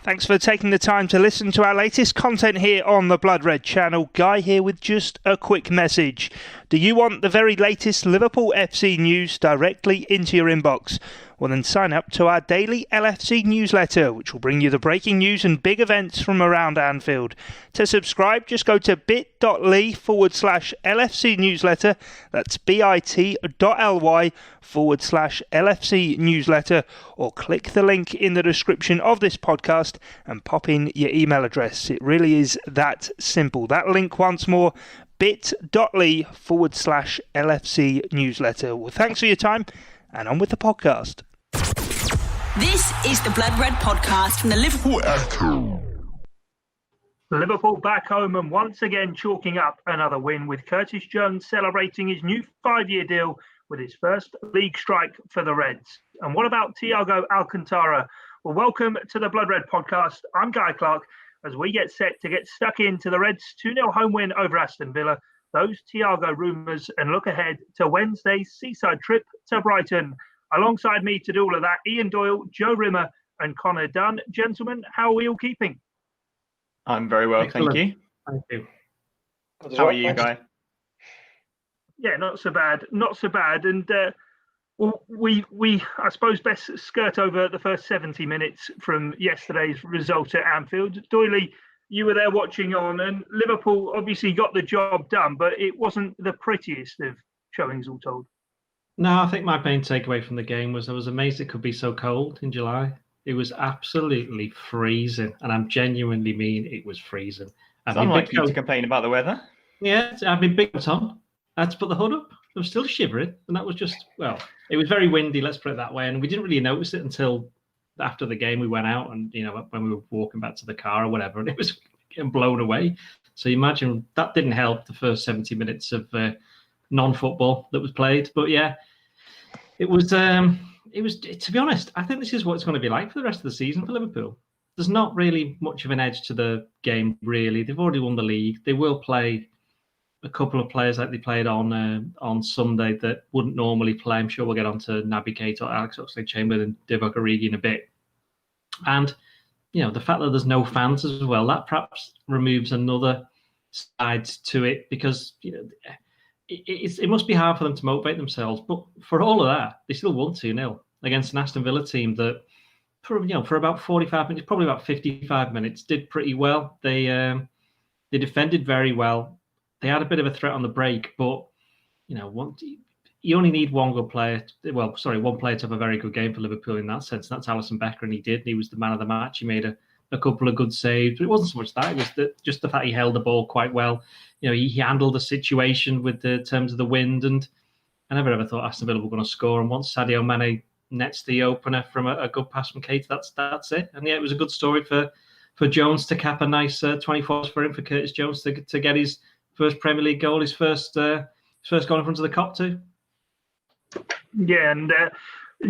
Thanks for taking the time to listen to our latest content here on the Blood Red channel. Guy here with just a quick message. Do you want the very latest Liverpool FC news directly into your inbox? Well, then sign up to our daily LFC newsletter, which will bring you the breaking news and big events from around Anfield. To subscribe, just go to bit.ly/LFC newsletter. That's bit.ly/LFC newsletter, or click the link in the description of this podcast and pop in your email address. It really is that simple. That link once more, bit.ly/LFC newsletter. Well, thanks for your time, and on with the podcast. This is the Blood Red podcast from the Liverpool Echo. Liverpool back home and once again chalking up another win, with Curtis Jones celebrating his new 5-year deal with his first league strike for the Reds. And what about Thiago Alcantara? Well, welcome to the Blood Red podcast. I'm Guy Clarke, as we get set to get stuck into the Reds' 2-0 home win over Aston Villa, those Thiago rumours, and look ahead to Wednesday's seaside trip to Brighton. Alongside me to do all of that, Ian Doyle, Joe Rimmer and Connor Dunn. Gentlemen, how are we all keeping? I'm very well, Excellent. thank you. Thank you. How are you, Guy? Yeah, not so bad. Not so bad. And we I suppose best skirt over the first 70 minutes from yesterday's result at Anfield. Doyle, you were there watching on, and Liverpool obviously got the job done, but it wasn't the prettiest of showings, all told. No, I think my main takeaway from the game was I was amazed it could be so cold in July. It was absolutely freezing, and I'm genuinely mean it was freezing. It's unlike you to complain about the weather. Yeah, I've been big on. I had to put the hood up. I was still shivering, and that was just, well, it was very windy, let's put it that way, and we didn't really notice it until after the game. We went out and, you know, when we were walking back to the car or whatever, and it was getting blown away. So you imagine that didn't help the first 70 minutes of non-football that was played. But yeah, it was, to be honest, I think this is what it's going to be like for the rest of the season for Liverpool. There's not really much of an edge to the game, really. They've already won the league. They will play a couple of players like they played on Sunday that wouldn't normally play. I'm sure we'll get on to Naby Keita, Alex Oxlade-Chamberlain and Divock Origi in a bit. And, you know, the fact that there's no fans as well, that perhaps removes another side to it, because, you know, it must be hard for them to motivate themselves. But for all of that, they still won 2-0 against an Aston Villa team that, for about 45 minutes, probably about 55 minutes, did pretty well. They defended very well. They had a bit of a threat on the break, but, you know, you only need one good player. One player to have a very good game for Liverpool in that sense. That's Alisson Becker, and he did. He was the man of the match. He made a couple of good saves, but it wasn't so much that. It was just the fact he held the ball quite well. You know, he handled the situation with the terms of the wind, and I never ever thought Aston Villa were going to score. And once Sadio Mane nets the opener from a good pass from Keita, that's it. And yeah, it was a good story for Jones to cap a nice 24 for him, for Curtis Jones to get his first Premier League goal, his first goal in front of the Kop too. Yeah, and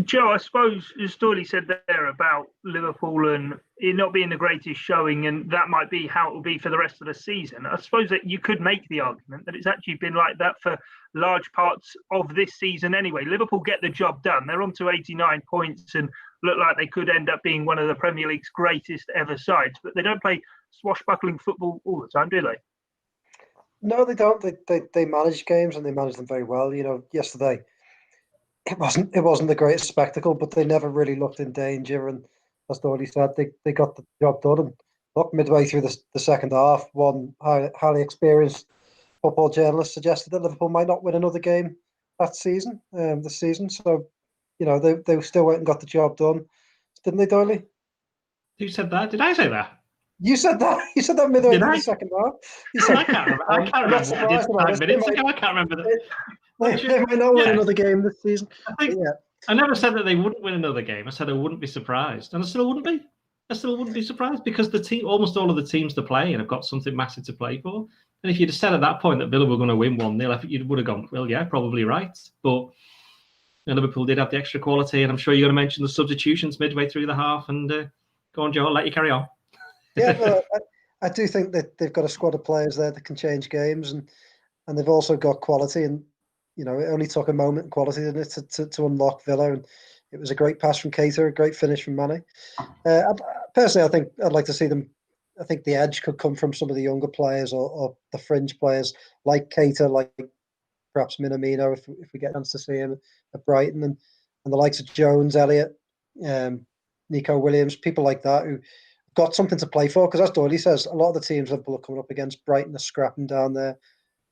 Joe, I suppose, as Doyle said there about Liverpool and it not being the greatest showing, and that might be how it will be for the rest of the season. I suppose that you could make the argument that it's actually been like that for large parts of this season anyway. Liverpool get the job done. They're on to 89 points and look like they could end up being one of the Premier League's greatest ever sides, but they don't play swashbuckling football all the time, do they? No, they don't. They manage games, and they manage them very well. You know, yesterday it wasn't the greatest spectacle, but they never really looked in danger. And as Doyle said, they got the job done. And look, midway through the second half, one highly experienced football journalist suggested that Liverpool might not win another game this season. So, you know, they still went and got the job done, didn't they, Doyle? Who said that? Did I say that? You said that. You said that midway through the second half. I can't remember. I can't remember that. They might not win another game this season. I never said that they wouldn't win another game. I said I wouldn't be surprised, and I still wouldn't be. I still wouldn't be surprised, because the team, almost all of the teams they're playing, have got something massive to play for. And if you'd have said at that point that Villa were going to win 1-0, I think you would have gone, well, yeah, probably right. But Liverpool did have the extra quality, and I'm sure you're going to mention the substitutions midway through the half. And go on, Joe, I'll let you carry on. Yeah, well, I do think that they've got a squad of players there that can change games, and they've also got quality. And, you know, it only took a moment in quality, didn't it, to unlock Villa. And it was a great pass from Keita, a great finish from Mane. personally, I think I'd like to see them. I think the edge could come from some of the younger players or the fringe players like Keita, like perhaps Minamino, if we get a chance to see him at Brighton, and the likes of Jones, Elliott, Nico Williams, people like that who got something to play for. Because as Doyle says, a lot of the teams Liverpool are coming up against, Brighton are scrapping down there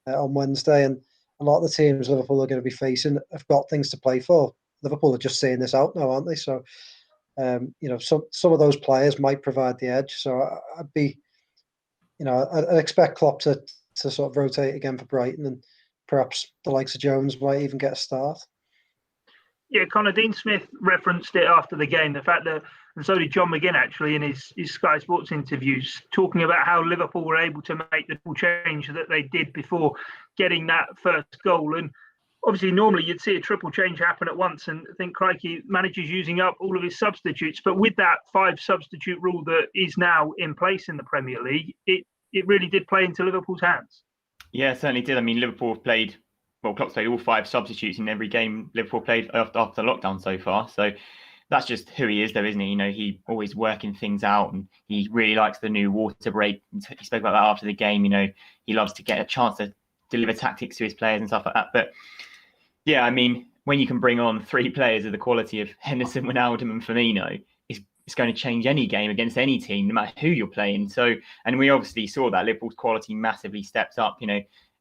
on Wednesday, and a lot of the teams Liverpool are going to be facing have got things to play for. Liverpool are just seeing this out now, aren't they? So, some of those players might provide the edge. So I'd be, I'd expect Klopp to sort of rotate again for Brighton, and perhaps the likes of Jones might even get a start. Yeah, Connor, Dean Smith referenced it after the game, the fact that, and so did John McGinn actually in his Sky Sports interviews, talking about how Liverpool were able to make the full change that they did before getting that first goal. And obviously, normally you'd see a triple change happen at once and think, crikey, manager's using up all of his substitutes. But with that 5 substitute rule that is now in place in the Premier League, it really did play into Liverpool's hands. Yeah, it certainly did. I mean, Liverpool have played, Klopp's played all 5 substitutes in every game Liverpool played after lockdown so far. So that's just who he is, though, isn't he? He always working things out, and he really likes the new water break. He spoke about that after the game. He loves to get a chance to deliver tactics to his players and stuff like that. But yeah, I mean, when you can bring on 3 players of the quality of Henderson, Wijnaldum and Firmino, it's going to change any game against any team, no matter who you're playing. So, and we obviously saw that Liverpool's quality massively stepped up,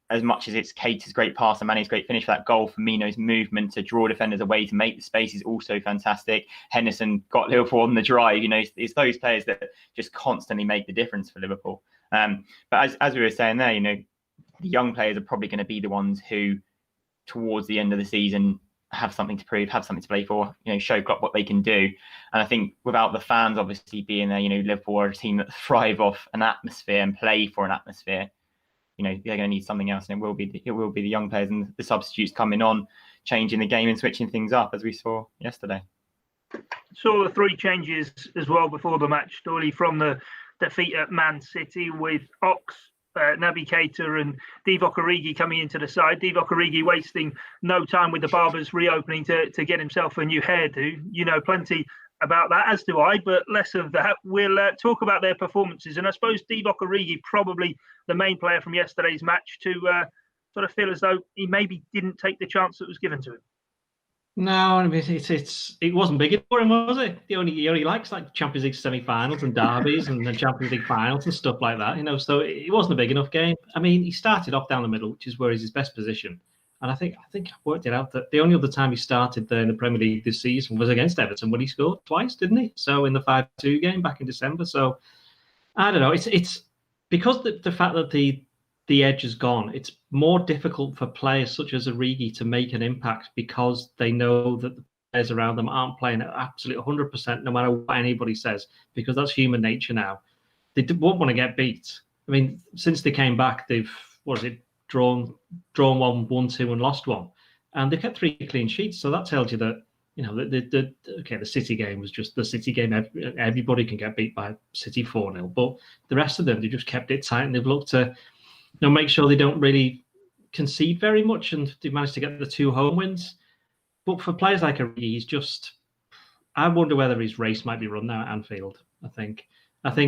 as much as it's Keita's great pass and Mane's great finish for that goal, Firmino's movement to draw defenders away to make the space is also fantastic. Henderson got Liverpool on the drive. It's those players that just constantly make the difference for Liverpool. But as we were saying there, the young players are probably going to be the ones who, towards the end of the season, have something to prove, have something to play for, show Klopp what they can do. And I think without the fans obviously being there, Liverpool are a team that thrive off an atmosphere and play for an atmosphere. They're going to need something else, and it will be the young players and the substitutes coming on, changing the game and switching things up, as we saw yesterday. Saw the 3 changes as well before the match, Doyle, from the defeat at Man City, with Ox, Naby Keita and Divock Origi coming into the side. Divock Origi wasting no time with the barbers reopening to get himself a new hairdo. Plenty about that, as do I, but less of that. We'll talk about their performances. And I suppose Divock Origi, probably the main player from yesterday's match, to sort of feel as though he maybe didn't take the chance that was given to him. No, I mean, it wasn't big for him, was it? He only likes like Champions League semi-finals and derbies and the Champions League finals and stuff like that, So it wasn't a big enough game. I mean, he started off down the middle, which is where he's his best position. And I think I worked it out that the only other time he started there in the Premier League this season was against Everton when he scored twice, didn't he? So in the 5-2 game back in December. So I don't know. It's because the fact that the edge is gone, it's more difficult for players such as Origi to make an impact because they know that the players around them aren't playing at absolute 100% no matter what anybody says, because that's human nature now. They won't want to get beat. I mean, since they came back, they've, drawn 1-2 and lost 1. And they kept 3 clean sheets. So that tells you that, the City game was just the City game. Everybody can get beat by City 4-0. But the rest of them, they just kept it tight, and they've looked to make sure they don't really concede very much, and they managed to get the 2 home wins. But for players like Origi, he's just, I wonder whether his race might be run now at Anfield. I think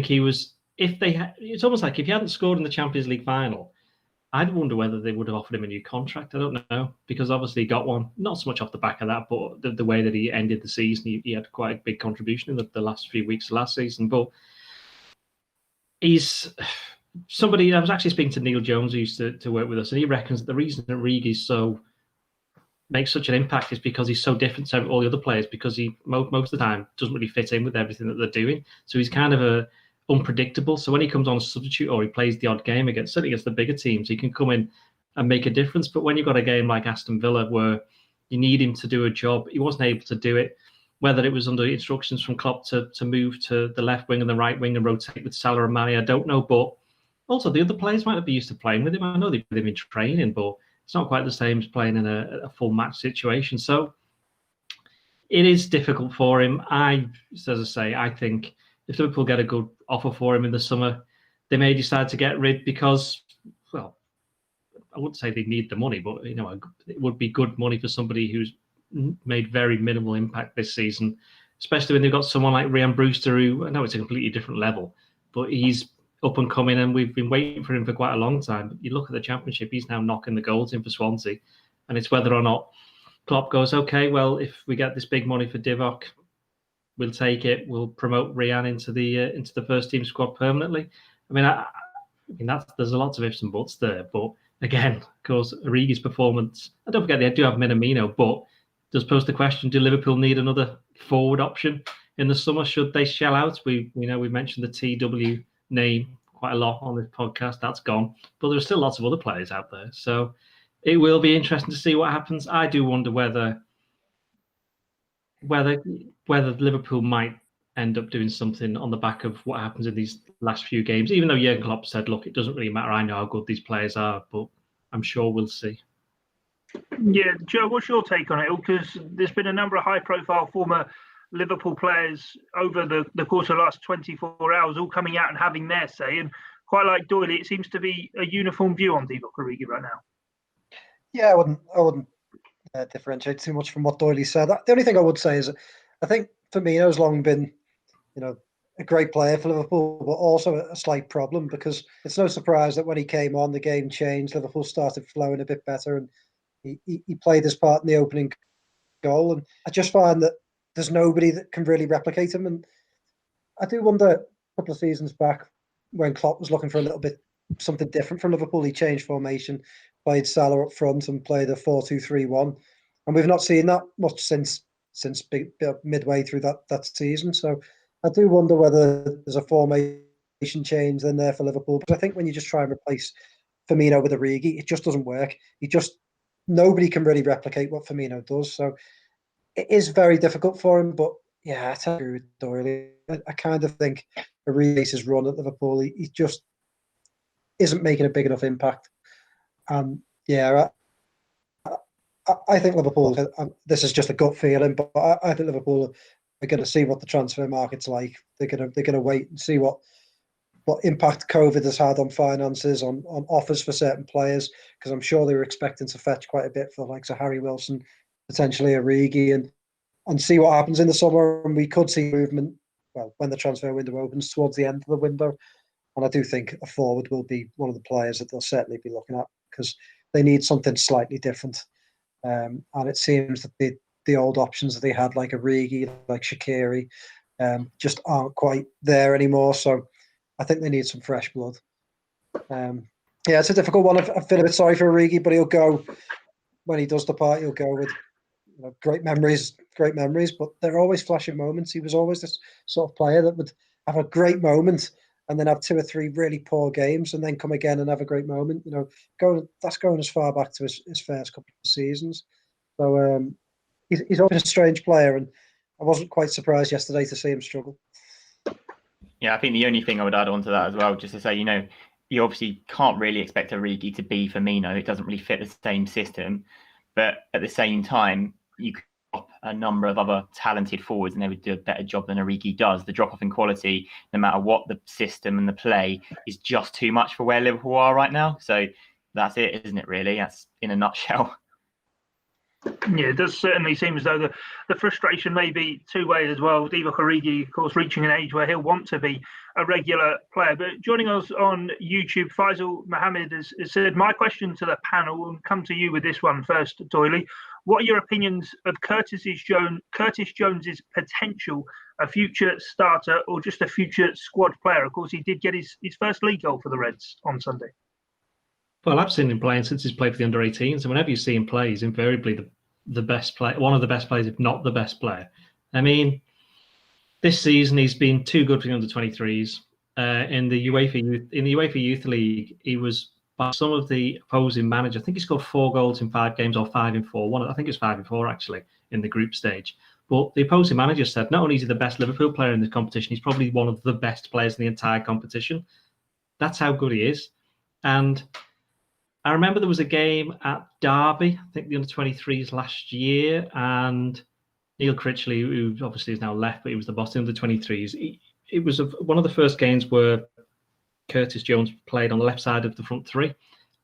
he was, it's almost like if he hadn't scored in the Champions League final, I'd wonder whether they would have offered him a new contract. I don't know, because obviously he got one, not so much off the back of that, but the way that he ended the season, he had quite a big contribution in the last few weeks of last season. But he's somebody, I was actually speaking to Neil Jones, who used to work with us, and he reckons that the reason that Origi makes such an impact is because he's so different to all the other players, because he most of the time doesn't really fit in with everything that they're doing. So he's kind of unpredictable. So when he comes on as a substitute or he plays the odd game certainly against the bigger teams, he can come in and make a difference. But when you've got a game like Aston Villa where you need him to do a job, he wasn't able to do it, whether it was under instructions from Klopp to move to the left wing and the right wing and rotate with Salah and Mane, I don't know. But also the other players might not be used to playing with him. I know they put him in training, but it's not quite the same as playing in a full match situation. So it is difficult for him. As I say, I think if Liverpool get a good offer for him in the summer, they may decide to get rid because, well, I wouldn't say they need the money, but it would be good money for somebody who's made very minimal impact this season. especially when they've got someone like Ryan Brewster, who I know it's a completely different level, but he's up and coming, and we've been waiting for him for quite a long time. But you look at the Championship, he's now knocking the goals in for Swansea, and it's whether or not Klopp goes, okay, well, if we get this big money for Divock, we'll take it. We'll promote Ryan into the first team squad permanently. I mean, there's a lot of ifs and buts there. But again, of course, Origi's performance, and don't forget they do have Minamino, but does pose the question: do Liverpool need another forward option in the summer? Should they shell out? We mentioned the TW name quite a lot on this podcast. That's gone, but there are still lots of other players out there. So it will be interesting to see what happens. I do wonder whether Liverpool might end up doing something on the back of what happens in these last few games, even though Jurgen Klopp said, look, it doesn't really matter. I know how good these players are, but I'm sure we'll see. Yeah, Joe, what's your take on it? Because there's been a number of high-profile former Liverpool players over the course of the last 24 hours all coming out and having their say. And quite like Doyle, it seems to be a uniform view on Divock Origi right now. Yeah, I wouldn't differentiate too much from what Doyle said. The only thing I would say is I think Firmino's long been, a great player for Liverpool, but also a slight problem, because it's no surprise that when he came on, the game changed. Liverpool started flowing a bit better, and he played his part in the opening goal. And I just find that there's nobody that can really replicate him. And I do wonder, a couple of seasons back, when Klopp was looking for a little bit something different from Liverpool, he changed formation, played Salah up front, and played a 4-2-3-1. And we've not seen that much since midway through that season. So I do wonder whether there's a formation change in there for Liverpool. But I think when you just try and replace Firmino with Origi, it just doesn't work. Nobody can really replicate what Firmino does. So it is very difficult for him. But yeah, I tell you, Doyle, I kind of think Origi's run at Liverpool, he just isn't making a big enough impact. Yeah, I think Liverpool, this is just a gut feeling, but I think Liverpool are going to see what the transfer market's like. They're going to wait and see what impact COVID has had on finances, on offers for certain players, because I'm sure they were expecting to fetch quite a bit for the likes of Harry Wilson, potentially Origi, and see what happens in the summer. And we could see movement, well, when the transfer window opens towards the end of the window. And I do think a forward will be one of the players that they'll certainly be looking at, because they need something slightly different. And it seems that the old options that they had, like Origi, like Shaqiri, just aren't quite there anymore. So I think they need some fresh blood. Yeah, it's a difficult one. I feel a bit sorry for Origi, but he'll go, when he does depart, he'll go with great memories, but they're always flashing moments. He was always this sort of player that would have a great moment and then have 2 or 3 really poor games and then come again and have a great moment. That's going as far back to his first couple of seasons. So he's always a strange player, and I wasn't quite surprised yesterday to see him struggle. Yeah, I think the only thing I would add on to that as well, just to say, you obviously can't really expect Origi to be Firmino. It doesn't really fit the same system. But at the same time, you could drop a number of other talented forwards and they would do a better job than Origi does. The drop-off in quality, no matter what the system and the play, is just too much for where Liverpool are right now. So that's it, isn't it, really? That's in a nutshell. Yeah, it does certainly seem as though the frustration may be two-way as well. Divock Origi, of course, reaching an age where he'll want to be a regular player. But joining us on YouTube, Faisal Mohammed has said, my question to the panel, and come to you with this one first, Doyle. What are your opinions of Curtis Jones's potential, a future starter or just a future squad player? Of course, he did get his first league goal for the Reds on Sunday. Well, I've seen him playing since he's played for the under-18s, and whenever you see him play, he's invariably the best player, one of the best players, if not the best player. I mean, this season he's been too good for the under-23s. In the UEFA Youth League, he was, by some of the opposing managers, I think he scored 4 goals in 5 games, or 5 in 4. I think it was 5 in 4 actually in the group stage. But the opposing manager said not only is he the best Liverpool player in the competition, he's probably one of the best players in the entire competition. That's how good he is. And I remember there was a game at Derby, I think the under-23s last year, and Neil Critchley, who obviously is now left, but he was the boss of the under-23s. It was one of the first games where Curtis Jones played on the left side of the front three,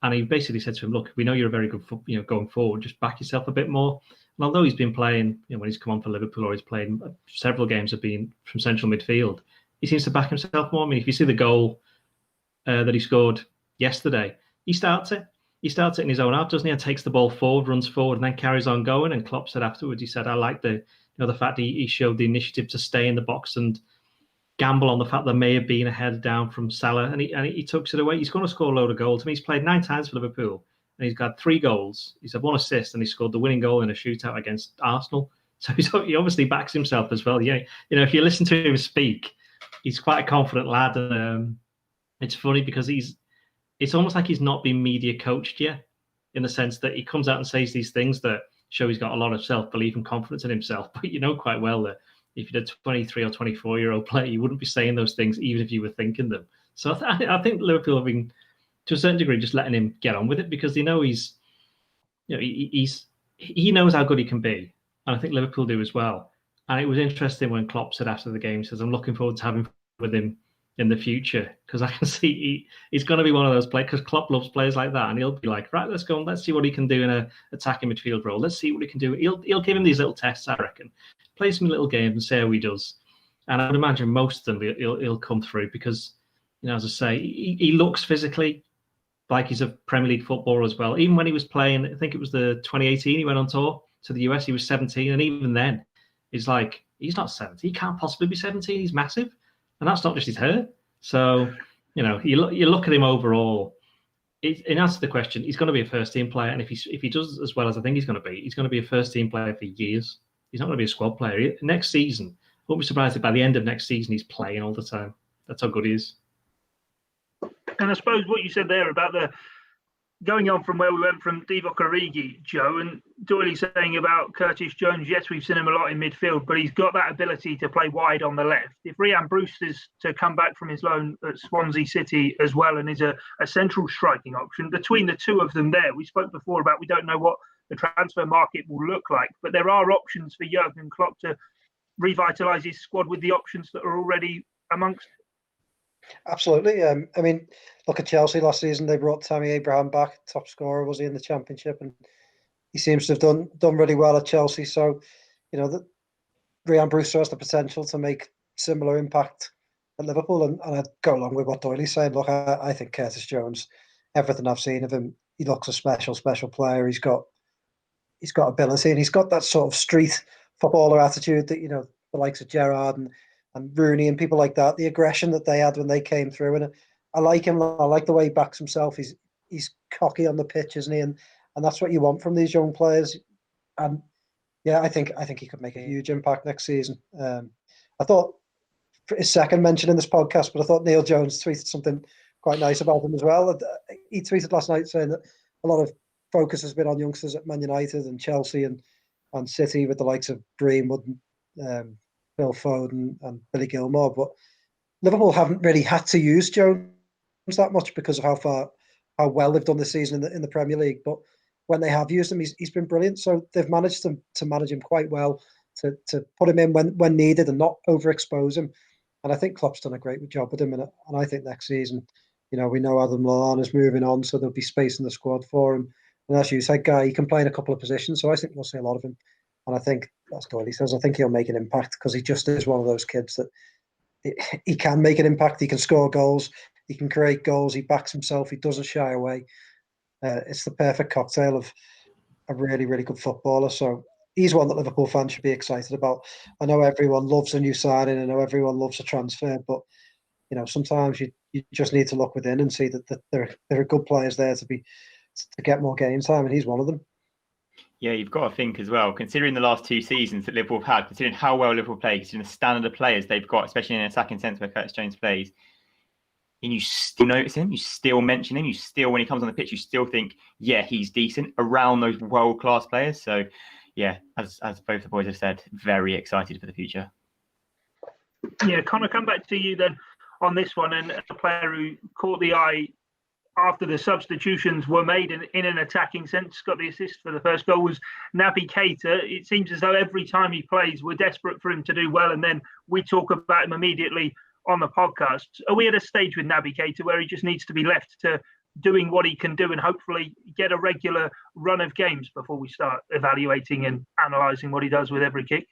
and he basically said to him, look, we know you're a very good, going forward, just back yourself a bit more. And although he's been playing, when he's come on for Liverpool or he's played several games have been from central midfield, he seems to back himself more. I mean, if you see the goal that he scored yesterday, he starts it. He starts it in his own half, doesn't he? And takes the ball forward, runs forward, and then carries on going. And Klopp said afterwards, he said, I like the fact he showed the initiative to stay in the box and gamble on the fact there may have been a header down from Salah, and he tucks it away. He's going to score a load of goals. I mean, he's played 9 times for Liverpool, and he's got 3 goals. He's had 1 assist, and he scored the winning goal in a shootout against Arsenal. So he obviously backs himself as well. Yeah, if you listen to him speak, he's quite a confident lad. And it's funny because it's almost like he's not been media coached yet, in the sense that he comes out and says these things that show he's got a lot of self-belief and confidence in himself. But you know quite well that if you're a 23 or 24-year-old player, you wouldn't be saying those things even if you were thinking them. So I think Liverpool have been, to a certain degree, just letting him get on with it because they know he knows how good he can be. And I think Liverpool do as well. And it was interesting when Klopp said after the game, he says, I'm looking forward to having with him in the future because I can see he's going to be one of those players because Klopp loves players like that. And he'll be like, right, let's go and let's see what he can do in a attacking midfield role. Let's see what he can do. He'll give him these little tests, I reckon. Play some little games and see how he does. And I would imagine most of them he'll come through because, as I say, he looks physically like he's a Premier League footballer as well. Even when he was playing, I think it was the 2018, he went on tour to the US, he was 17. And even then, he's like, he's not 17. He can't possibly be 17. He's massive. And that's not just his hair. So, you look at him overall. In answer to the question, he's going to be a first-team player. And if he does as well as I think he's going to be a first-team player for years. He's not going to be a squad player. Next season, I won't be surprised if by the end of next season he's playing all the time. That's how good he is. And I suppose what you said there about the going on from where we went from Divock Origi, Joe, and Doyle saying about Curtis Jones, yes, we've seen him a lot in midfield, but he's got that ability to play wide on the left. If Ryan Bruce is to come back from his loan at Swansea City as well and is a central striking option, between the two of them there, we spoke before about we don't know what the transfer market will look like, but there are options for Jurgen Klopp to revitalise his squad with the options that are already amongst. Absolutely. I mean, look at Chelsea last season. They brought Tammy Abraham back, top scorer was he in the Championship, and he seems to have done really well at Chelsea. So, Ryan Brewster has the potential to make similar impact at Liverpool, and I'd go along with what Doyley's saying. Look, I think Curtis Jones, everything I've seen of him, he looks a special player. He's got ability, and he's got that sort of street footballer attitude that the likes of Gerrard and Rooney and people like that, the aggression that they had when they came through. And I like him. I like the way he backs himself. He's cocky on the pitch, isn't he? And that's what you want from these young players. And yeah, I think he could make a huge impact next season. I thought his second mention in this podcast, but I thought Neil Jones tweeted something quite nice about him as well. He tweeted last night saying that a lot of focus has been on youngsters at Man United and Chelsea and City with the likes of Greenwood, Phil Foden and Billy Gilmore, but Liverpool haven't really had to use Jones that much because of how well they've done this season in the Premier League. But when they have used him, he's been brilliant. So they've managed to manage him quite well, to put him in when needed and not overexpose him. And I think Klopp's done a great job with him. And I think next season, we know Adam Lallana's moving on, so there'll be space in the squad for him. And as you said, Guy, he can play in a couple of positions, so I think we'll see a lot of him. And I think that's what he says. I think he'll make an impact because he just is one of those kids that he can make an impact. He can score goals. He can create goals. He backs himself. He doesn't shy away. It's the perfect cocktail of a really, really good footballer. So he's one that Liverpool fans should be excited about. I know everyone loves a new signing. I know everyone loves a transfer. But, sometimes you just need to look within and see that there are good players there to get more game time. And he's one of them. Yeah, you've got to think as well, considering the last 2 seasons that Liverpool have had, considering how well Liverpool play, considering the standard of players they've got, especially in an attacking sense where Curtis Jones plays, and you still notice him, you still mention him, when he comes on the pitch, you still think, yeah, he's decent around those world-class players. So, yeah, as both the boys have said, very excited for the future. Yeah, Connor, come back to you then on this one, and a player who caught the eye after the substitutions were made in an attacking sense, got the assist for the first goal, was Naby Keita. It seems as though every time he plays, we're desperate for him to do well, and then we talk about him immediately on the podcast. Are we at a stage with Naby Keita where he just needs to be left to doing what he can do and hopefully get a regular run of games before we start evaluating and analysing what he does with every kick?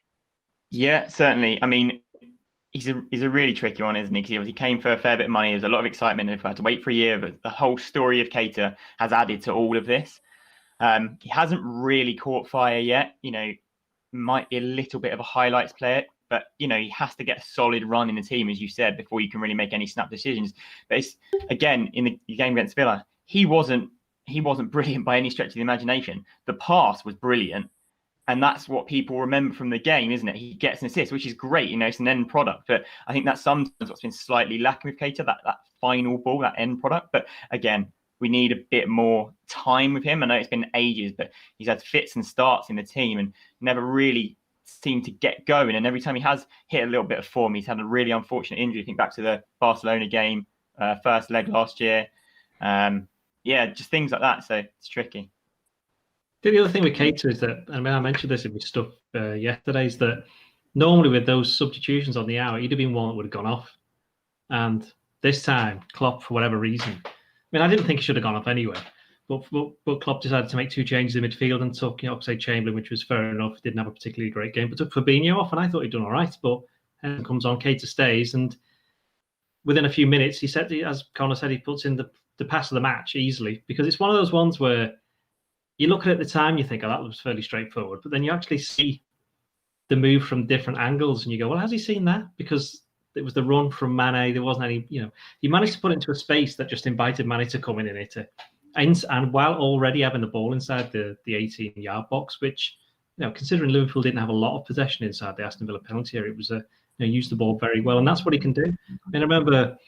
Yeah, certainly. I mean, he's a really tricky one, isn't he? Because he came for a fair bit of money. There's a lot of excitement. If I had to wait for a year, but the whole story of Keita has added to all of this. He hasn't really caught fire yet. Might be a little bit of a highlights player, but he has to get a solid run in the team, as you said, before you can really make any snap decisions. But it's, again, in the game against Villa, he wasn't brilliant by any stretch of the imagination. The pass was brilliant, and that's what people remember from the game, isn't it? He gets an assist, which is great. It's an end product, but I think that's sometimes what's been slightly lacking with Keita, that final ball, that end product. But again, we need a bit more time with him. I know it's been ages, but he's had fits and starts in the team and never really seemed to get going. And every time he has hit a little bit of form, he's had a really unfortunate injury. Think back to the Barcelona game, first leg last year. Just things like that. So it's tricky. The other thing with Keita is that, I mentioned this in my stuff yesterday, is that normally with those substitutions on the hour, he'd have been one that would have gone off. And this time, Klopp, for whatever reason, I didn't think he should have gone off anyway, but Klopp decided to make two changes in midfield and took Oxlade-Chamberlain, which was fair enough. Didn't have a particularly great game, but took Fabinho off, and I thought he'd done all right. But Henderson comes on, Keita stays, and within a few minutes, he said, as Connor said, he puts in the pass of the match easily, because it's one of those ones where you look at the time, you think, oh, that was fairly straightforward, but then you actually see the move from different angles, and you go, well, has he seen that? Because it was the run from Mane. There wasn't any, he managed to put it into a space that just invited Mane to come in and hit it. And while already having the ball inside the 18-yard box, which, considering Liverpool didn't have a lot of possession inside the Aston Villa penalty area, it was used the ball very well. And that's what he can do. I remember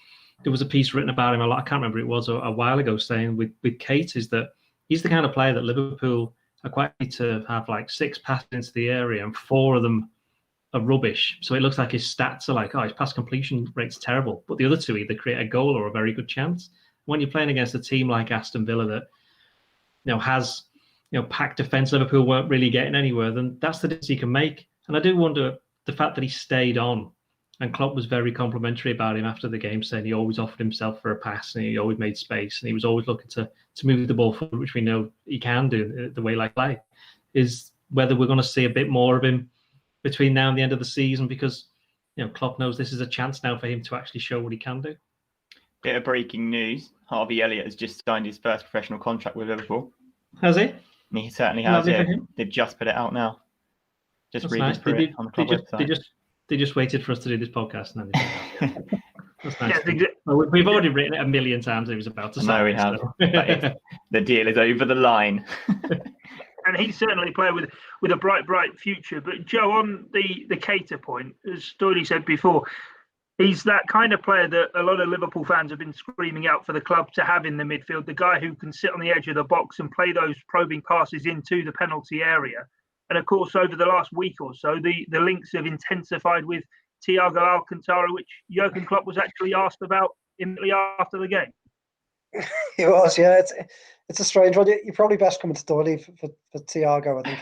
there was a piece written about him, I can't remember, it was a while ago, saying with Keita is that he's the kind of player that Liverpool are quite happy to have like 6 passes into the area and 4 of them are rubbish. So it looks like his stats are like, his pass completion rate's terrible. But the other 2 either create a goal or a very good chance. When you're playing against a team like Aston Villa that, has, packed defence, Liverpool weren't really getting anywhere, then that's the difference he can make. And I do wonder the fact that he stayed on, and Klopp was very complimentary about him after the game, saying he always offered himself for a pass and he always made space and he was always looking to move the ball forward, which we know he can do the way like play, is whether we're going to see a bit more of him between now and the end of the season, because Klopp knows this is a chance now for him to actually show what he can do. Bit of breaking news: Harvey Elliott has just signed his first professional contract with Liverpool. Has he? He certainly has. Yeah, they've just put it out now. Just reading nice. through it on the club website. They just waited for us to do this podcast, and then that's nice. Yeah, well, we've already written it a million times. He was about to say. No, we have. The deal is over the line. And he's certainly a player with a bright future. But Joe, on the Keita point, as Doyle said before, he's that kind of player that a lot of Liverpool fans have been screaming out for the club to have in the midfield, the guy who can sit on the edge of the box and play those probing passes into the penalty area. And of course, over the last week or so, the links have intensified with Thiago Alcantara, which Jurgen Klopp was actually asked about immediately after the game. He was, yeah. It's a strange one. You're probably best coming to Doyle for Thiago, I think.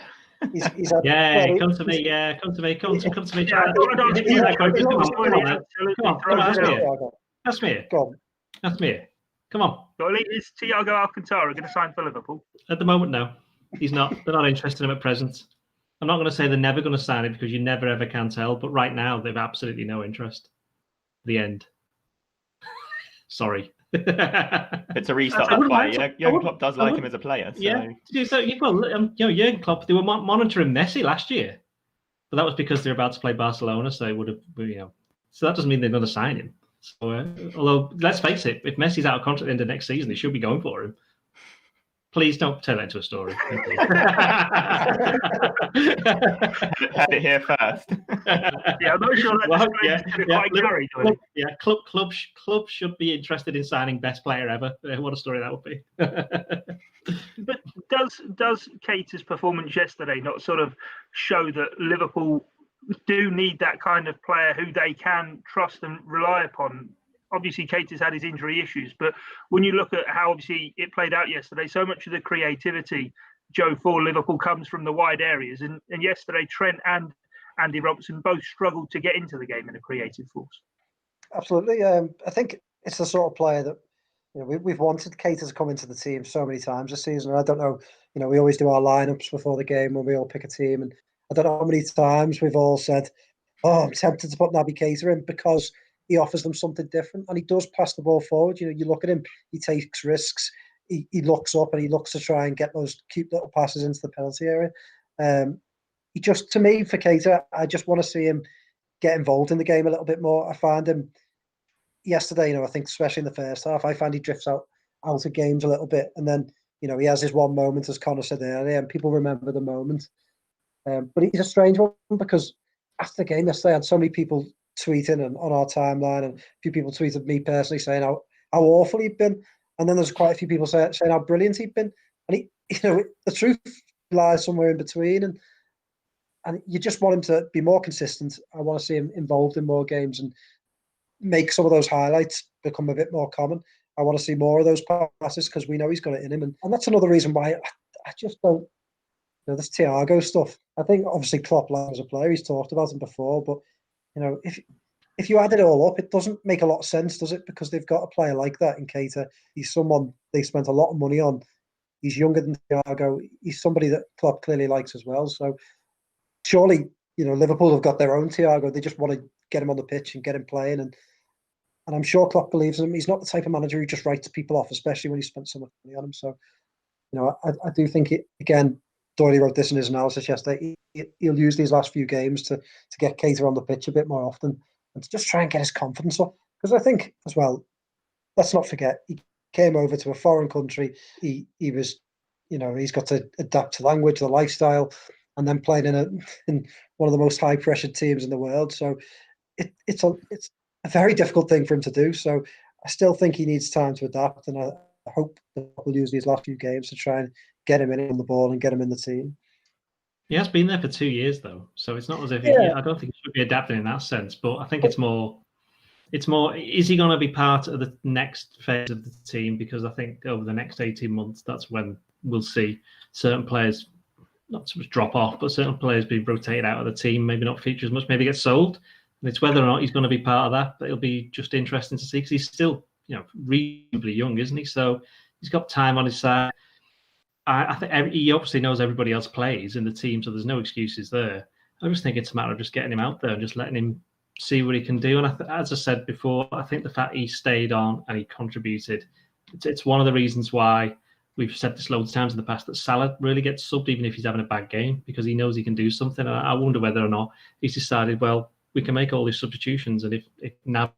He's had, come to me. Yeah, come to me. Come to me. Yeah, Ask me. Come on. Doyle, is Thiago Alcantara going to sign for Liverpool? At the moment, no. He's not. They're not interested in him at present. I'm not going to say they're never going to sign him, because you never ever can tell. But right now, they've absolutely no interest. The end. Sorry. It's a restart that fight. Jurgen Klopp does like him as a player. So. Yeah. So Jurgen Klopp, they were monitoring Messi last year, but that was because they're about to play Barcelona. So it would have, So that doesn't mean they're going to sign him. So, although let's face it, if Messi's out of contract at the end of next season, they should be going for him. Please don't turn that into a story. Had it here first. Yeah, I'm not sure that's Club should be interested in signing best player ever. What a story that would be. But does Keita's performance yesterday not sort of show that Liverpool do need that kind of player who they can trust and rely upon? Obviously, Keita's had his injury issues, but when you look at how obviously it played out yesterday, so much of the creativity, Joe, for Liverpool comes from the wide areas. And yesterday, Trent and Andy Robertson both struggled to get into the game in a creative force. Absolutely. I think it's the sort of player that we've wanted Keita to come into the team so many times this season. And I don't know, we always do our lineups before the game when we all pick a team. And I don't know how many times we've all said, oh, I'm tempted to put Naby Keita in because he offers them something different. And he does pass the ball forward. You look at him, he takes risks. He looks up and he looks to try and get those cute little passes into the penalty area. He just, to me, for Keita, I just want to see him get involved in the game a little bit more. I find him yesterday, I think especially in the first half, I find he drifts out of games a little bit. And then, he has his one moment, as Connor said earlier, and people remember the moment. But he's a strange one because after the game yesterday, I had so many people tweeting and on our timeline, and a few people tweeted me personally saying how awful he'd been. And then there's quite a few people saying how brilliant he'd been. And the truth lies somewhere in between. And you just want him to be more consistent. I want to see him involved in more games and make some of those highlights become a bit more common. I want to see more of those passes because we know he's got it in him. And that's another reason why I just don't, this Thiago stuff. I think obviously Klopp as a player, he's talked about him before, but if you add it all up, it doesn't make a lot of sense, does it? Because they've got a player like that in Keita. He's someone they spent a lot of money on. He's younger than Thiago. He's somebody that Klopp clearly likes as well. So surely, Liverpool have got their own Thiago. They just want to get him on the pitch and get him playing. And I'm sure Klopp believes in him. He's not the type of manager who just writes people off, especially when he spent so much money on him. So, I do think again, Doyle wrote this in his analysis yesterday. He'll use these last few games to get Keita on the pitch a bit more often and to just try and get his confidence up. Because I think as well, let's not forget, he came over to a foreign country. He was, he's got to adapt to language, the lifestyle, and then playing in one of the most high pressured teams in the world. So it's a very difficult thing for him to do. So I still think he needs time to adapt, and I hope that we'll use these last few games to try and get him in on the ball and get him in the team. He has been there for 2 years though, so it's not as if I don't think he should be adapting in that sense. But I think it's more. Is he going to be part of the next phase of the team? Because I think over the next 18 months, that's when we'll see certain players not so much drop off, but certain players being rotated out of the team, maybe not feature as much, maybe get sold. And it's whether or not he's going to be part of that. But it'll be just interesting to see because he's still, reasonably young, isn't he? So he's got time on his side. I think he obviously knows everybody else plays in the team, so there's no excuses there. I just think it's a matter of just getting him out there and just letting him see what he can do. And as I said before, I think the fact he stayed on and he contributed, it's one of the reasons why we've said this loads of times in the past that Salah really gets subbed even if he's having a bad game because he knows he can do something. And I wonder whether or not he's decided, well, we can make all these substitutions, and if Naby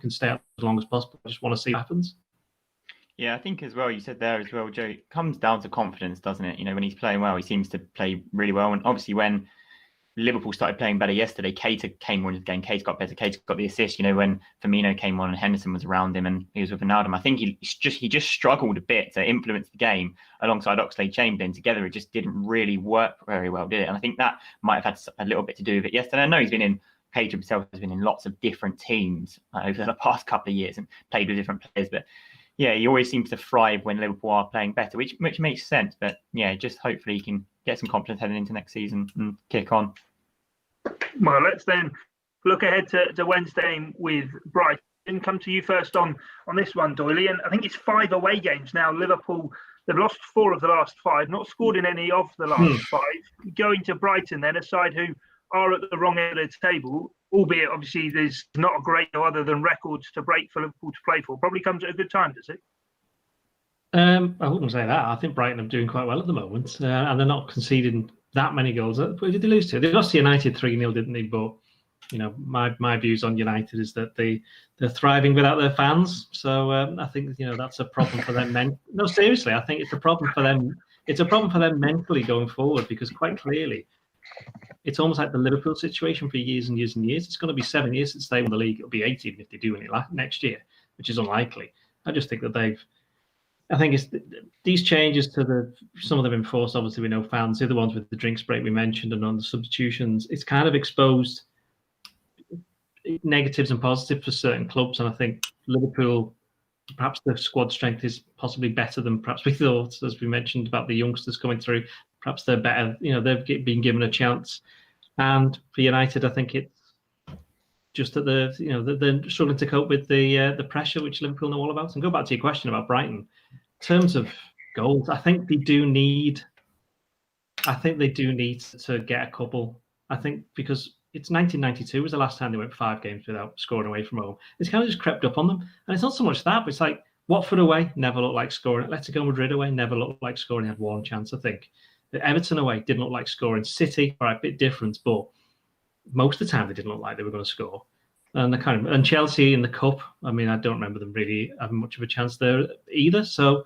can stay out as long as possible, I just want to see what happens. Yeah, I think as well, you said there as well, Joe, it comes down to confidence, doesn't it? When he's playing well, he seems to play really well. And obviously when Liverpool started playing better yesterday, Keita came on again. Keita got better. Keita got the assist. When Firmino came on and Henderson was around him and he was with Ronaldo, I think he just struggled a bit to influence the game alongside Oxlade-Chamberlain. Together, it just didn't really work very well, did it? And I think that might have had a little bit to do with it yesterday. I know Keita himself has been in lots of different teams over the past couple of years and played with different players, but yeah, he always seems to thrive when Liverpool are playing better, which makes sense. But yeah, just hopefully he can get some confidence heading into next season and kick on. Well, let's then look ahead to Wednesday with Brighton. Come to you first on this one, Doyle. And I think it's 5 away games now. Liverpool, they've lost 4 of the last 5, not scored in any of the last 5. Going to Brighton then, a side who are at the wrong end of the table, albeit obviously there's not a great deal other than records to break for Liverpool to play for. Probably comes at a good time, does it? I wouldn't say that. I think Brighton are doing quite well at the moment, and they're not conceding that many goals. Who did they lose to? They lost to United 3-0, didn't they? But my views on United is that they're thriving without their fans. So I think that's a problem for them. No, seriously, I think it's a problem for them. It's a problem for them mentally going forward because quite clearly, it's almost like the Liverpool situation for years and years and years. It's going to be 7 years since they won the league. It'll be 18 if they do win it next year, which is unlikely. I just think that I think it's these changes to some of them enforced, obviously, we know fans, the other ones with the drinks break we mentioned and on the substitutions, it's kind of exposed negatives and positives for certain clubs. And I think Liverpool, perhaps the squad strength is possibly better than perhaps we thought, as we mentioned about the youngsters coming through. Perhaps they're better, they've been given a chance. And for United, I think just that they're struggling to cope with the pressure which Liverpool know all about. And go back to your question about Brighton, in terms of goals, I think they do need to get a couple. I think because it's 1992 was the last time they went 5 games without scoring away from home. It's kind of just crept up on them, and it's not so much that, but it's like Watford away never looked like scoring. Atletico Madrid away never looked like scoring. Had one chance, I think. Everton away didn't look like scoring. City, all right, a bit different, but most of the time they didn't look like they were going to score. And Chelsea in the cup, I mean, I don't remember them really having much of a chance there either. So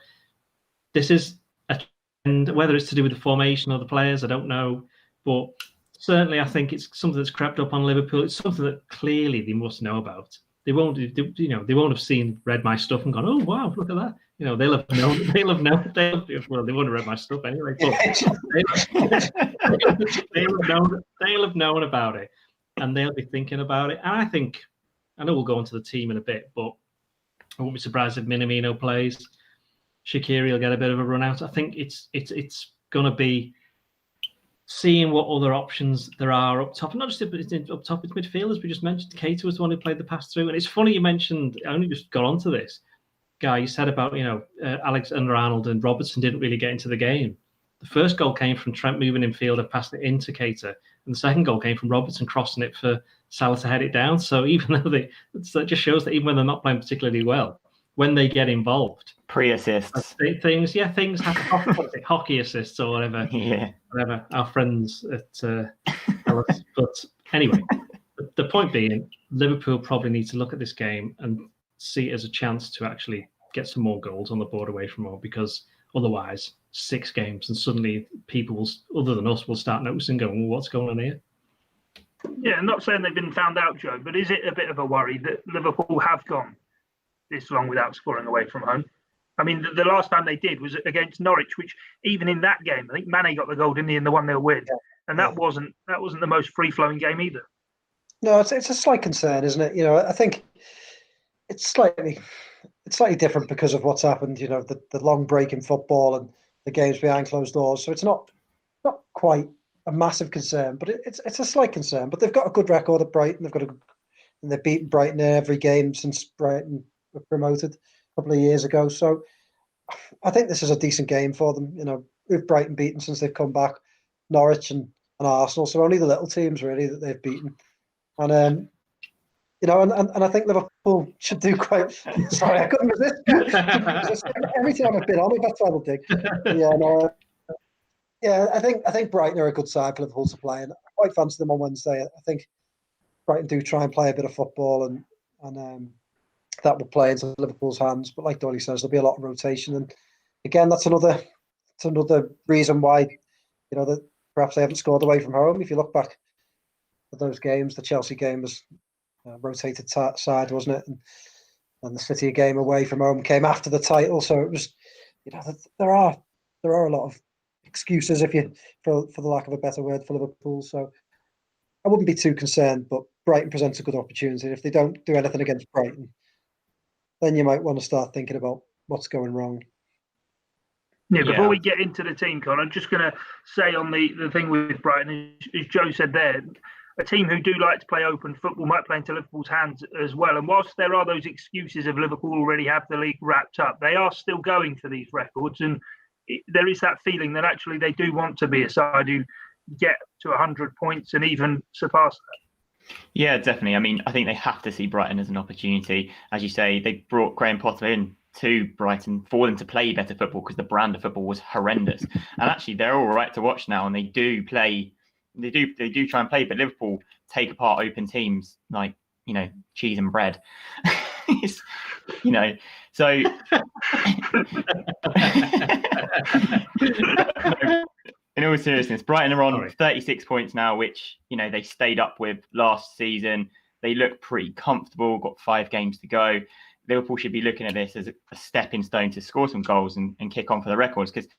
this is a trend, whether it's to do with the formation or the players, I don't know. But certainly I think it's something that's crept up on Liverpool. It's something that clearly they must know about. They won't have read my stuff and gone, oh wow, look at that. They'll have known. They won't have read my stuff anyway. But they'll have known about it, and they'll be thinking about it. And I know we'll go into the team in a bit, but I won't be surprised if Minamino plays. Shaqiri will get a bit of a run out. I think it's going to be seeing what other options there are up top. And not just up top, it's midfielders. We just mentioned Keita was the one who played the pass through. And it's funny you mentioned, I only just got onto this, Guy, you said about, Alexander-Arnold and Robertson didn't really get into the game. The first goal came from Trent moving in field and passing it into Keita. And the second goal came from Robertson crossing it for Salah to head it down. So even though that just shows that even when they're not playing particularly well, when they get involved, pre-assists, things happen. Hockey assists or whatever. Yeah, whatever our friends at tell us. But anyway, the point being, Liverpool probably need to look at this game and see it as a chance to actually get some more goals on the board away from home, because otherwise 6 games and suddenly people other than us will start noticing, going, well, what's going on here? Yeah, I'm not saying they've been found out, Joe, but is it a bit of a worry that Liverpool have gone this long without scoring away from home? I mean, the last time they did was against Norwich, which even in that game, I think Mane got the goal, didn't he, in the 1-0 win? Yeah. And that wasn't the most free-flowing game either. No, it's a slight concern, isn't it? I think it's slightly different because of what's happened. The long break in football and the games behind closed doors. So it's not quite a massive concern, but it's a slight concern. But they've got a good record at Brighton. And they've beaten Brighton in every game since Brighton were promoted a couple of years ago. So I think this is a decent game for them. With Brighton beaten since they've come back, Norwich and Arsenal. So only the little teams really that they've beaten. And and I think Liverpool should do quite. Sorry, I couldn't resist. Every time I've been on it, that's what I'll do. I think Brighton are a good side for Liverpool to play, and I quite fancy them on Wednesday. I think Brighton do try and play a bit of football, and that will play into Liverpool's hands. But like Doyle says, there'll be a lot of rotation, and again, that's another reason why that perhaps they haven't scored away from home. If you look back at those games, the Chelsea game was rotated side, wasn't it? And the City game away from home came after the title, so it was. There are a lot of excuses, for the lack of a better word, for Liverpool. So I wouldn't be too concerned, but Brighton presents a good opportunity. If they don't do anything against Brighton, then you might want to start thinking about what's going wrong. Yeah, before we get into the team, Con, I'm just going to say on the thing with Brighton, as Joe said there, a team who do like to play open football might play into Liverpool's hands as well. And whilst there are those excuses of Liverpool already have the league wrapped up, they are still going for these records. And there is that feeling that actually they do want to be a side who get to 100 points and even surpass that. Yeah, definitely. I mean, I think they have to see Brighton as an opportunity. As you say, they brought Graham Potter in to Brighton for them to play better football because the brand of football was horrendous. And actually, they're all right to watch now, and they do play. They do try and play, but Liverpool take apart open teams like cheese and bread. So in all seriousness, Brighton are on 36 points now, which they stayed up with last season. They look pretty comfortable. Got 5 games to go. Liverpool should be looking at this as a stepping stone to score some goals and kick on for the records, because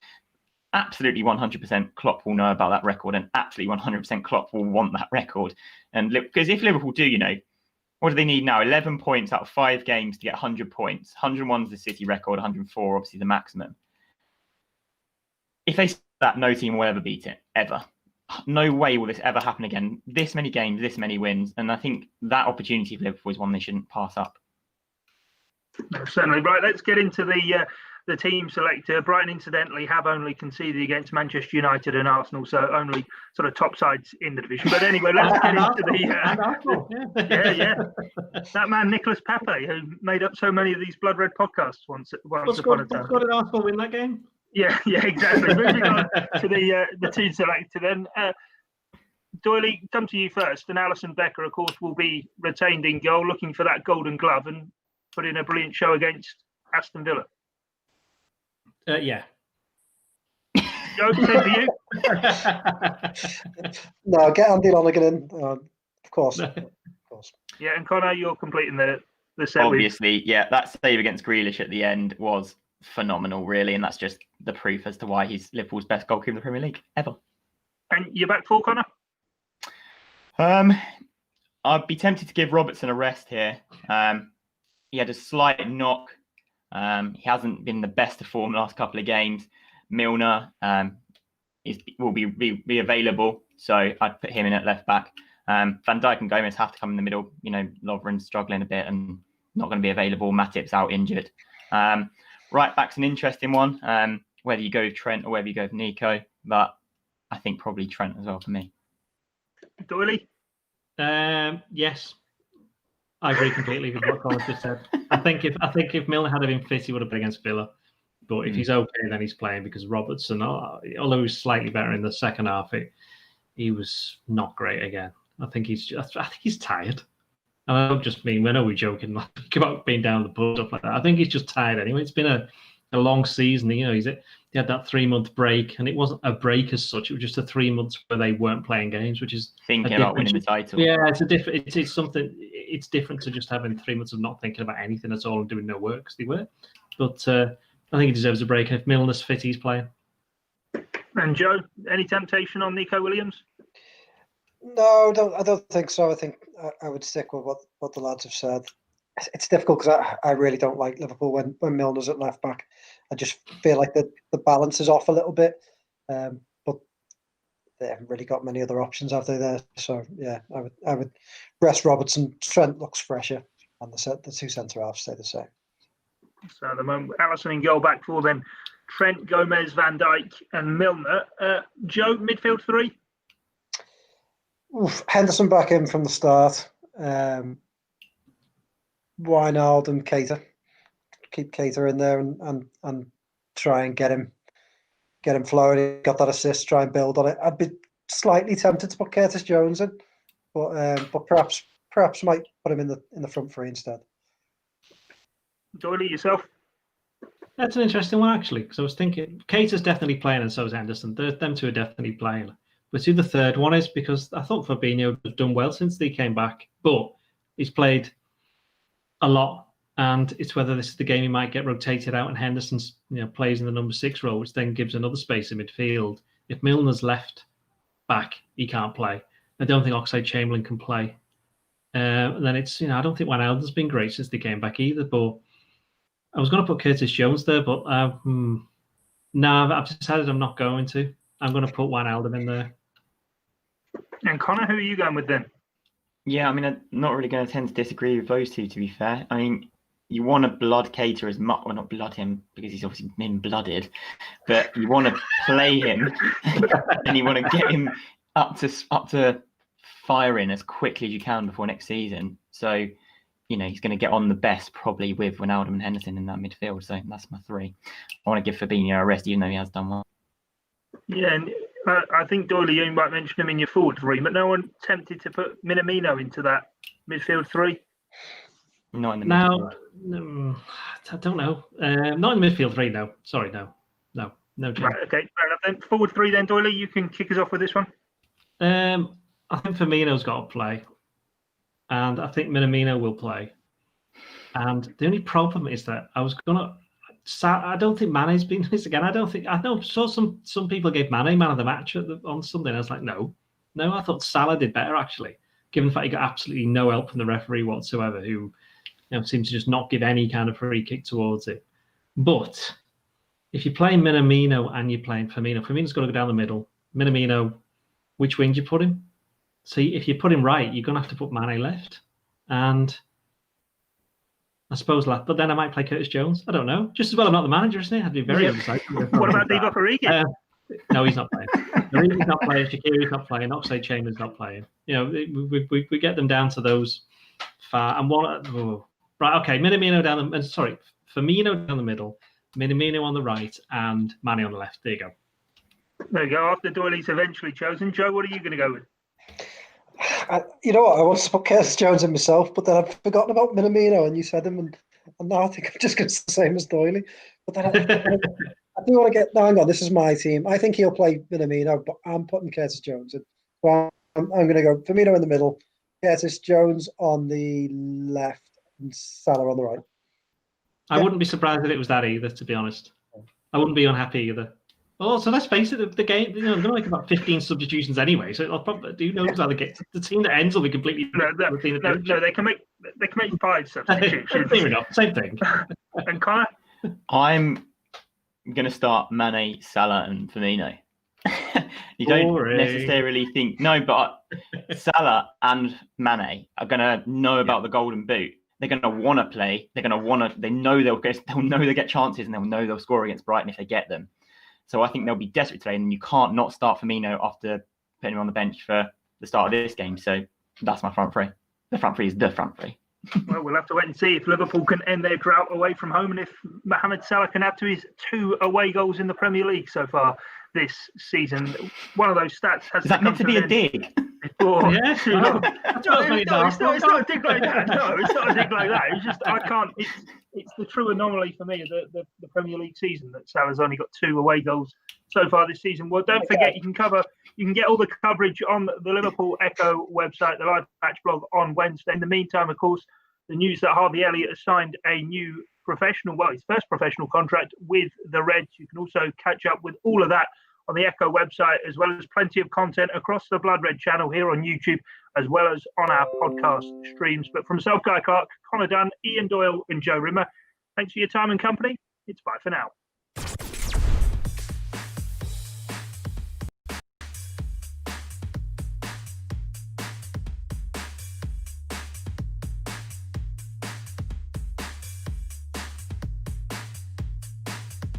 absolutely 100% Klopp will know about that record, and absolutely 100% Klopp will want that record. And because if Liverpool do, what do they need now? 11 points out of 5 games to get 100 points. 101 is the City record, 104 obviously the maximum. If they say that, no team will ever beat it, ever. no way will this ever happen again. This many games, this many wins, and I think that opportunity for Liverpool is one they shouldn't pass up. Certainly. Right, let's get into the team selector. Brighton, incidentally, have only conceded against Manchester United and Arsenal, so only sort of top sides in the division. But anyway, let's get into that man Nicolas Pepe, who made up so many of these Blood Red podcasts once upon a time. What did Arsenal win that game? Yeah, exactly. Moving on to the team selector then. Doyle, come to you first. And Alisson Becker, of course, will be retained in goal, looking for that golden glove and put in a brilliant show against Aston Villa. Yeah. Joe, same to you? No, get Andy Lonergan in, of course. Yeah, and Connor, you're completing the set. Obviously, that save against Grealish at the end was phenomenal, really, and that's just the proof as to why he's Liverpool's best goalkeeper in the Premier League ever. And you're back full, Connor? I'd be tempted to give Robertson a rest here. He had a slight knock. He hasn't been the best of form the last couple of games. Milner will be available, so I'd put him in at left back. Van Dijk and Gomez have to come in the middle. Lovren's struggling a bit and not going to be available. Matip's out injured. Right back's an interesting one, whether you go with Trent or whether you go with Nico, but I think probably Trent as well for me. Doyle? Yes, I agree completely with what Colin just said. I think if Milner had been fit, he would have been against Villa. But if he's okay, then he's playing because Robertson, although he was slightly better in the second half, he was not great again. I think he's tired. And I don't just mean, I know we're joking about being down the pub, stuff like that. I think he's just tired anyway. It's been a long season. He had that 3-month break, and it wasn't a break as such. It was just a 3 months where they weren't playing games, which is thinking about winning the title. Yeah, it's something. It's different to just having 3 months of not thinking about anything at all and doing no work because they were. But I think he deserves a break. And if Milner's fit, he's playing. And Joe, any temptation on Nico Williams? No, I don't think so. I think I would stick with what the lads have said. It's difficult because I really don't like Liverpool when Milner's at left back. I just feel like the balance is off a little bit. But they haven't really got many other options, have they, there? So, yeah, I would rest Robertson. Trent looks fresher, and the two centre-halves stay the same. So at the moment, Alisson in goal, back four then. Trent, Gomez, Van Dijk and Milner. Joe, midfield three? Henderson back in from the start. Wijnaldum, Keita. Keep Keita in there and try and get him flowing. He got that assist, try and build on it. I'd be slightly tempted to put Curtis Jones in, but perhaps might put him in the front three instead. Doyle, yourself? That's an interesting one, actually, because I was thinking Keita's definitely playing and so is Henderson. Them two are definitely playing. But who the third one is, because I thought Fabinho has done well since he came back, but he's played a lot, and it's whether this is the game he might get rotated out and Henderson's plays in the number 6 role, which then gives another space in midfield. If Milner's left back, he can't play. I don't think Oxlade-Chamberlain can play. And then it's I don't think Wijnaldum's been great since they came back either. But I was going to put Curtis Jones there, but no, I've decided I'm not going to. I'm going to put Wijnaldum in there. And Connor, who are you going with then? Yeah, I mean, I'm not really going to tend to disagree with those two, to be fair. I mean, you want to blood Keita as much, well, not blood him because he's obviously been blooded, but you want to play him and you want to get him up to firing as quickly as you can before next season. So, he's going to get on the best probably with Wijnaldum and Henderson in that midfield. So that's my 3. I want to give Fabinho a rest, even though he has done well. Yeah, and I think Doyle, you might mention him in your forward 3, but no one tempted to put Minamino into that midfield 3? Not in the midfield. No, I don't know. Not in midfield 3, no. Sorry, no. No. Right, okay, fair enough then. Forward 3 then, Doyle, you can kick us off with this one. I think Firmino's got to play. And I think Minamino will play. And the only problem is that I don't think Mane's been this again. I saw some people gave Mane man of the match on Sunday, and I was like, no, I thought Salah did better actually, given the fact he got absolutely no help from the referee whatsoever, who seemed to just not give any kind of free kick towards it. But if you're playing Minamino and you're playing Firmino's got to go down the middle. Minamino which wing do you put him? So if you put him right, you're going to have to put Mane left. And I suppose that, but then I might play Curtis Jones. I don't know. Just as well I'm not the manager, isn't it? I'd be very undecided. What about Divock Origi? No, he's not playing. Origi's not playing. Shaqiri's not playing. Oxlade Chamberlain's not playing. You know, we get them down to those far. And right, okay, Minamino down the, sorry, Firmino down the middle, Minamino on the right, and Mane on the left. There you go. There you go. After Doyley's eventually chosen, Joe, what are you going to go with? You know what? I wanted to put Curtis Jones in myself, but then I'd forgotten about Minamino, and you said him, and now I think I'm just going to the same as Doyle. But then I do want to get. No, hang on, this is my team. I think he'll play Minamino, but I'm putting Curtis Jones in. So I'm going to go Firmino in the middle, Curtis Jones on the left, and Salah on the right. I wouldn't be surprised if it was that either, to be honest. I wouldn't be unhappy either. Oh, so let's face it, the game, you know, they're going to make about 15 substitutions anyway, so it'll probably, who knows how the team that ends will be completely... No, they can make 5 substitutions. Fair enough, same thing. And Connor? I'm going to start Mane, Salah and Firmino. You don't necessarily think... No, but Salah and Mane are going to know about the golden boot. They're going to want to play. They're going to want to... They know they'll get chances, and they'll know they'll score against Brighton if they get them. So I think they'll be desperate today, and you can't not start Firmino after putting him on the bench for the start of this game. So that's my front three. The front three is the front three. Well, we'll have to wait and see if Liverpool can end their drought away from home, and if Mohamed Salah can add to his 2 away goals in the Premier League so far this season. One of those stats has is that meant to be a dig? Before. Yeah, it's not a dig like that. No, it's not a dig like that. It's just I can't. It's the true anomaly for me of the Premier League season that Salah's only got 2 away goals so far this season. Well, don't forget you can get all the coverage on the Liverpool Echo website, the live match blog on Wednesday. In the meantime, of course, the news that Harvey Elliott has signed a new his first professional contract with the Reds. You can also catch up with all of that on the Echo website, as well as plenty of content across the Blood Red channel here on YouTube, as well as on our podcast streams. But from myself, Guy Clarke, Connor Dunn, Ian Doyle and Joe Rimmer, thanks for your time and company. It's bye for now.